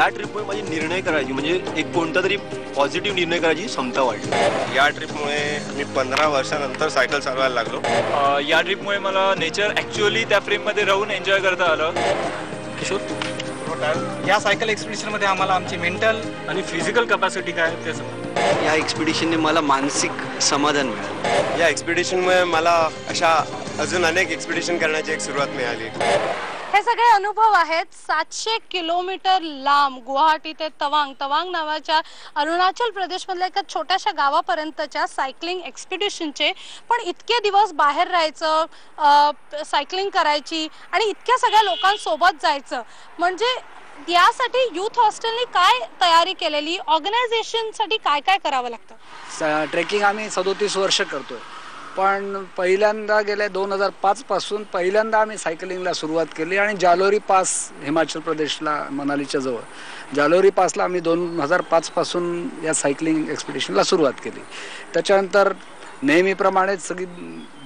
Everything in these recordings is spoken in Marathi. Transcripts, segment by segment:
या ट्रिपमुळे माझी निर्णय करायची म्हणजे एक कोणता तरी पॉझिटिव्ह निर्णय करायची क्षमता वाढली। या ट्रिपमुळे मी 15 वर्षानंतर सायकल चालवायला लागलो। या ट्रिपमुळे मला नेचर ॲक्च्युअली त्या फ्रेममध्ये राहून एन्जॉय करता आलं। किशोर, या सायकल एक्सपिडिशनमध्ये आम्हाला आमची मेंटल आणि फिजिकल कॅपॅसिटी काय ते समजलं। या एक्सपिडिशनने मला मानसिक समाधान मिळालं। या एक्सपिडिशनमुळे मला अशा अजून अनेक एक्सपिडिशन करण्याची एक सुरुवात मिळाली। हे सगळे अनुभव आहेत 700 किलोमीटर लांब गुवाहाटी ते तवांग तवांग नावाच्या अरुणाचल प्रदेशमधल्या एका छोट्याशा गावापर्यंतच्या सायकलिंग एक्सपिडिशनचे। पण इतके दिवस बाहेर राहायचं, सायकलिंग करायची आणि इतक्या सगळ्या लोकांसोबत जायचं, म्हणजे यासाठी यूथ हॉस्टेलने काय तयारी केलेली, ऑर्गनायझेशनसाठी काय काय करावं लागतं? ट्रेकिंग आम्ही 37 वर्ष करतोय, पण पहिल्यांदा गेल्या 2005 पासून पहिल्यांदा आम्ही सायकलिंगला सुरुवात केली आणि जालोरी पास, हिमाचल प्रदेशला मनालीच्या जवळ जालोरी पासला आम्ही 2005 पासून या सायकलिंग एक्सपिडिशनला सुरुवात केली। त्याच्यानंतर नेहमीप्रमाणेच सगळी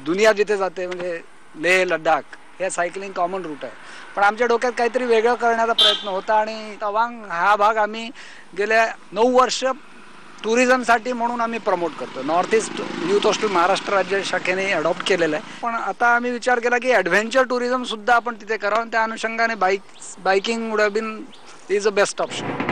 दुनिया जिथे जाते म्हणजे लेह लडाख हे सायकलिंग कॉमन रूट आहे, पण आमच्या डोक्यात काहीतरी वेगळं करण्याचा प्रयत्न होता आणि तवांग हा भाग आम्ही गेल्या 9 वर्ष टुरिझमसाठी म्हणून आम्ही प्रमोट करतो। North east youth hostel Maharashtra राज्य शाखेने अडॉप्ट केलेलं आहे, पण आता आम्ही विचार केला की ॲडव्हेंचर टुरिझम सुद्धा आपण तिथे करावं। त्या अनुषंगाने biking would have been is a best option.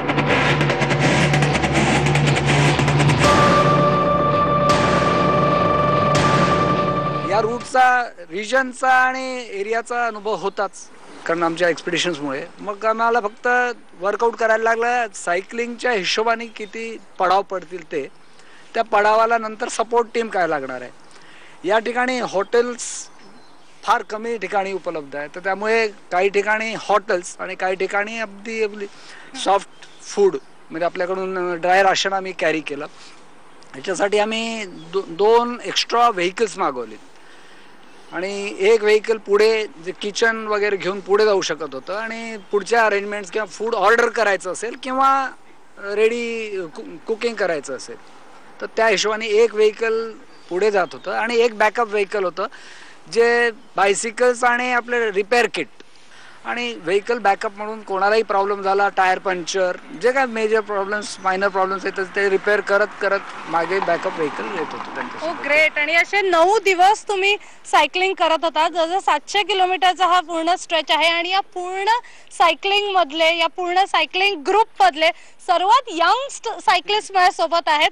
या रूटचा, रिजनचा आणि एरियाचा अनुभव होताच कारण आमच्या एक्सपिडिशन्समुळे। मग आम्हाला फक्त वर्कआउट करायला लागलं सायकलिंगच्या हिशोबाने किती पडाव पडतील ते, त्या पडावाला नंतर सपोर्ट टीम काय लागणार आहे। या ठिकाणी हॉटेल्स फार कमी ठिकाणी उपलब्ध आहे, तर त्यामुळे काही ठिकाणी हॉटेल्स आणि काही ठिकाणी आपली सॉफ्ट फूड म्हणजे आपल्याकडून ड्राय राशन आम्ही कॅरी केलं। ह्याच्यासाठी आम्ही 2 एक्स्ट्रा व्हेकल्स मागवले आणि एक व्हेकल पुढे जे किचन वगैरे घेऊन पुढे जाऊ शकत होतं आणि पुढच्या अरेंजमेंट्स किंवा फूड ऑर्डर करायचं असेल किंवा रेडी कुकिंग करायचं असेल तर त्या हिशोबाने एक व्हेकल पुढे जात होतं आणि एक बॅकअप व्हेकल होतं जे बायसिकल्स आणि आपले रिपेअर किट आणि व्हेकल बॅकअप म्हणून कोणालाही प्रॉब्लेम झाला, टायर पंक्चर, जे काय मेजर प्रॉब्लेम्स, मायनर प्रॉब्लेम्स येतात ते रिपेअर करत करत मागे बॅकअप व्हेकल येत होतं त्यांच्या। हो, ग्रेट। आणि असे 9 दिवस तुम्ही सायकलिंग करत होता, जवळजवळ 700 किलोमीटरचा हा पूर्ण स्ट्रेच आहे आणि या पूर्ण सायकलिंग मधले, या पूर्ण सायकलिंग ग्रुप मधले सर्वात यंग सायकलिस्ट माझ्यासोबत आहेत।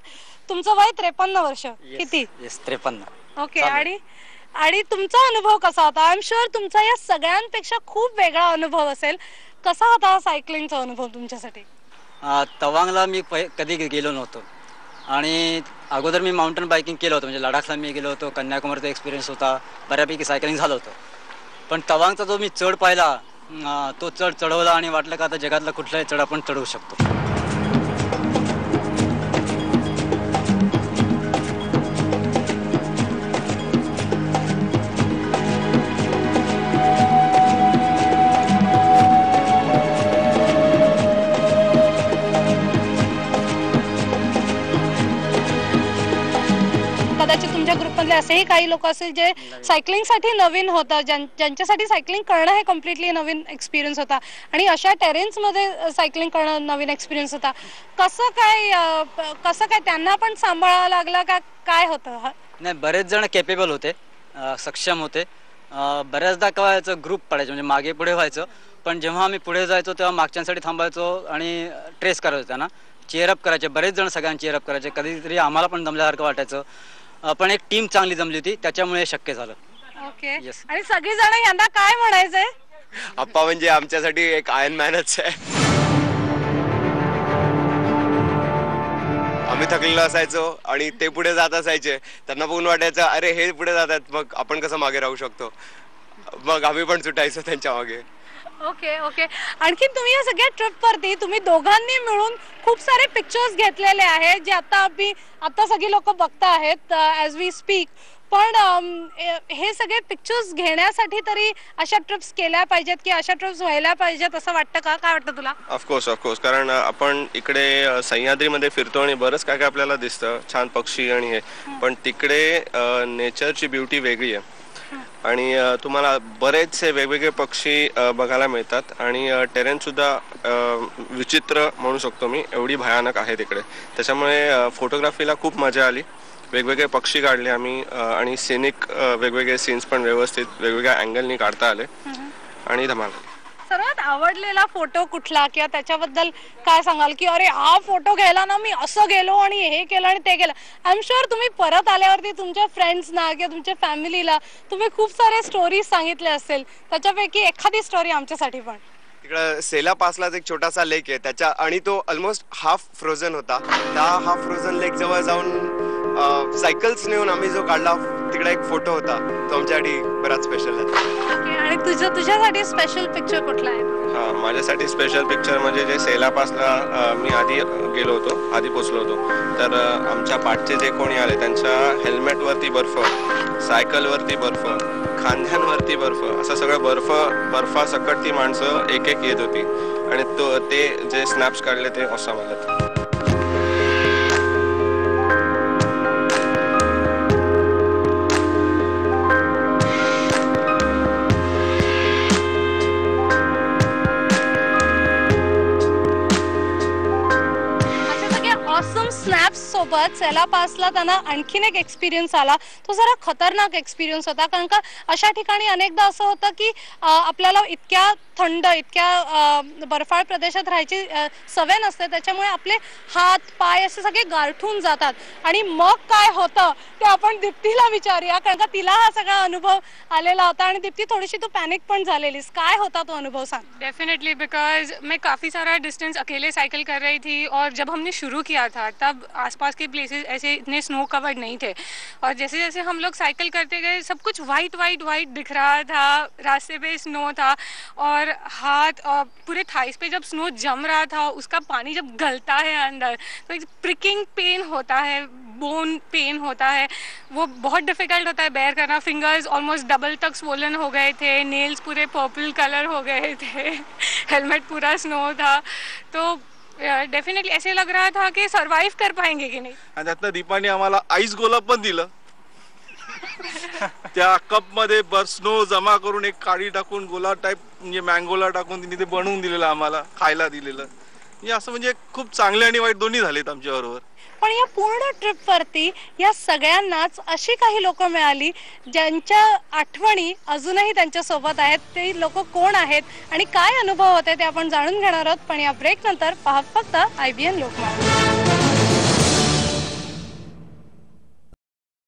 तुमचं वय 53 वर्ष किती? 53। ओके। आणि तुमचा अनुभव कसा होता? आय एम शुअर तुमचा या सगळ्यांपेक्षा खूप वेगळा अनुभव असेल। कसा होता हा सायकलिंगचा अनुभव तुमच्यासाठी? तवांगला मी कधी गेलो नव्हतो आणि अगोदर मी माउंटेन बायकिंग केलं होतं, म्हणजे लडाखला मी गेलो होतो, कन्याकुमारीचा एक्सपिरियन्स होता, बऱ्यापैकी सायकलिंग झालं होतं। पण तवांगचा जो मी चढ पाहिला तो चढवला आणि वाटलं का आता जगातला कुठलाही चढ आपण चढवू शकतो। कदाचित तुमच्या ग्रुपमधले असेही काही लोक असतील जे सायकलिंगसाठी नवीन होतं, ज्यांच्यासाठी सायकलिंग करणं हे कम्प्लिटली नवीन एक्सपिरियन्स होता आणि अशा टेरेन्समध्ये सायकलिंग करणं नवीन एक्सपिरियन्स होता। कसं काय त्यांना पण सांभाळावं लागलं का, काय होतं? नाही, बरेच जण केपेबल होते, सक्षम होते। बऱ्याचदा काय व्हायचं, ग्रुप पडायचं म्हणजे मागे पुढे व्हायचं, पण जेव्हा आम्ही पुढे जायचो तेव्हा मागच्यांसाठी थांबायचो आणि ट्रेस करायचो त्यांना, चेअरअप करायचे। बरेच जण सगळ्यांना चेअरअप करायचे, कधीतरी आम्हाला पण जमल्यासारखं वाटायचं, पण एक टीम चांगली जमली होती त्याच्यामुळे शक्य झालं। ओके। आणि सगळी जण यांना काय म्हणायचंय? अप्पा म्हणजे आमच्यासाठी एक आयर्न मॅनच आहे। आम्ही थकलेलो असायचो आणि ते पुढे जात असायचे, त्यांना बघून वाटायचं अरे हे पुढे जात आहेत, मग आपण कसं मागे राहू शकतो, मग आम्ही पण सुटायचो त्यांच्या मागे। Okay okay. आणखी तुम्ही या सगळ्या ट्रिपवरती तुम्ही दोघांनी मिळून खूप सारे पिक्चर्स घेतलेले आहेत जे आता सगळी लोक बघता आहेत ॲज वी स्पीक, पण हे सगळे पिक्चर्स घेण्यासाठी तरी अशा ट्रिप्स केल्या पाहिजेत की अशा ट्रिप्स व्हायला पाहिजेत असं वाटतं का? काय वाटतं तुला? ऑफकोर्स, कारण आपण इकडे सह्याद्रीमध्ये फिरतो आणि बरंच काय काय आपल्याला दिसतं, छान पक्षी आणि हे, पण तिकडे नेचरची ब्युटी वेगळी आहे। आणि तुम्हाला बरेचसे वेगवेगळे पक्षी बघायला मिळतात आणि टेरेनसुद्धा विचित्र म्हणू शकतो मी, एवढी भयानक आहे तिकडे. त्याच्यामुळे फोटोग्राफीला खूप मजा आली. वेगवेगळे पक्षी काढले आम्ही आणि सिनिक वेगवेगळे सीन्स पण व्यवस्थित वेगवेगळ्या अँगलनी काढता आले आणि धमाल. सर्वात आवडलेला फोटो कुठला किंवा त्याच्याबद्दल काय सांगाल की अरे हा फोटो घ्यायला ना मी असं गेलो आणि हे केलं आणि ते केलं. आय एम शुअर तुम्ही परत आल्यावरती तुमच्या फ्रेंड्सना किंवा तुमच्या फॅमिलीला तुम्ही खूप सारे स्टोरीज सांगितले असेल, त्याच्यापैकी एखादी स्टोरी आमच्यासाठी पण. तिकडं सेला पासलाच एक छोटासा लेक आहे त्याच्या, आणि तो ऑलमोस्ट हाफ फ्रोझन होता. त्या हाफ फ्रोझन लेक जवळ जाऊन सायकल्स नेऊन आम्ही जो काढला तिकडे एक फोटो होता, तो आमच्यासाठी बराच स्पेशल आहे. आणि तुझ्यासाठी स्पेशल पिक्चर कुठला आहे? हां, माझ्यासाठी स्पेशल पिक्चर म्हणजे जे सेला पासला मी आधी गेलो होतो, आधी पोचलो होतो, तर आमच्या पाठचे जे कोणी आले त्यांच्या हेल्मेटवरती बर्फ, सायकलवरती बर्फ, खांद्यांवरती बर्फ, असं सगळं बर्फासकट ती माणसं एक एक येत होती आणि ते जे स्नॅप्स काढले ते ऑसम आलेत. स्नॅप्स सोबत सेला पासला त्यांना आणखीन एक एक्सपिरियन्स आला. तो जरा खतरनाक एक्सपिरियन्स होता, कारण का अशा ठिकाणी अनेकदा असं होतं की आपल्याला इतक्या थंड, इतक्या बर्फाळ प्रदेशात राहायची सवय नसते, त्याच्यामुळे आपले हात पाय असे सगळे गारठून जातात. आणि मग काय होतं ते आपण दीप्तीला विचारूया, कारण का तिला हा सगळा अनुभव आलेला होता. आणि दीप्ती, थोडीशी तू पॅनिक पण झालेलीस, काय होता तो अनुभव सांग. डेफिनेटली, बिकॉज मैं काफ़ी सारा डिस्टेंस अकेले साइकिल कर रही थी, और जब हमने शुरू किया था तब आसपास के प्लेसेस ऐसे इतने स्नो कवर्ड नहीं थे, और जैसे जैसे हम लोग साइकिल करते गए सब कुछ वाइट वाइट वाइट दिख रहा था, रास्ते पे स्नो था, और हाथ और पूरे थाइस पे जब स्नो जम रहा था, उसका पानी जब गलता है अंदर तो एक प्रिकिंग पेन होता है, बोन पेन होता है, वो बहुत डिफ़िकल्ट होता है बेयर करना. फिंगर्स ऑलमोस्ट डबल तक स्वोलन हो गए थे, नेल्स पूरे पर्पल कलर हो गए थे, हेलमेट पूरा स्नो था, तो डेफिनेटली ऐसे लग रहा था की सर्वाइव कर पाएंगे की नाही. आणि त्यातनं दीपाने आम्हाला आईस गोला पण दिलं. त्या कप मध्ये स्नो जमा करून एक काडी टाकून गोला टाईप म्हणजे मँगोला टाकून तिने ते बनवून दिलेलं आम्हाला खायला दिलेलं. म्हणजे असं म्हणजे खूप चांगले आणि वाईट दोन्ही झालेत आमच्या बरोबर. पण या पूर्ण ट्रिपवरती या सगळ्यांनाच अशी काही लोक मिळाली ज्यांच्या आठवणी अजूनही त्यांच्या सोबत आहेत. ते लोक कोण आहेत आणि काय अनुभव होते ते आपण जाणून घेणार आहोत, पण या ब्रेक नंतर पहा फक्त IBN लोकमत.